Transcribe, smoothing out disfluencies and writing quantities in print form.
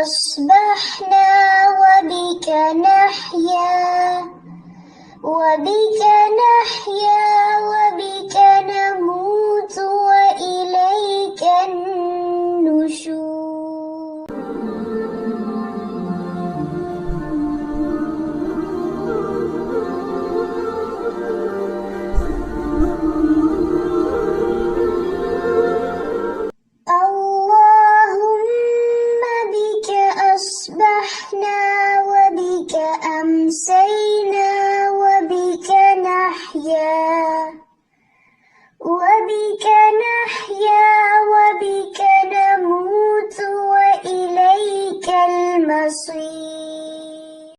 أصبحنا وبك نحيا وبك نموت وإليك النشور. اللهم بك أصبحنا وبك أمسينا وبك نحيا وبك نموت وإليك المصير.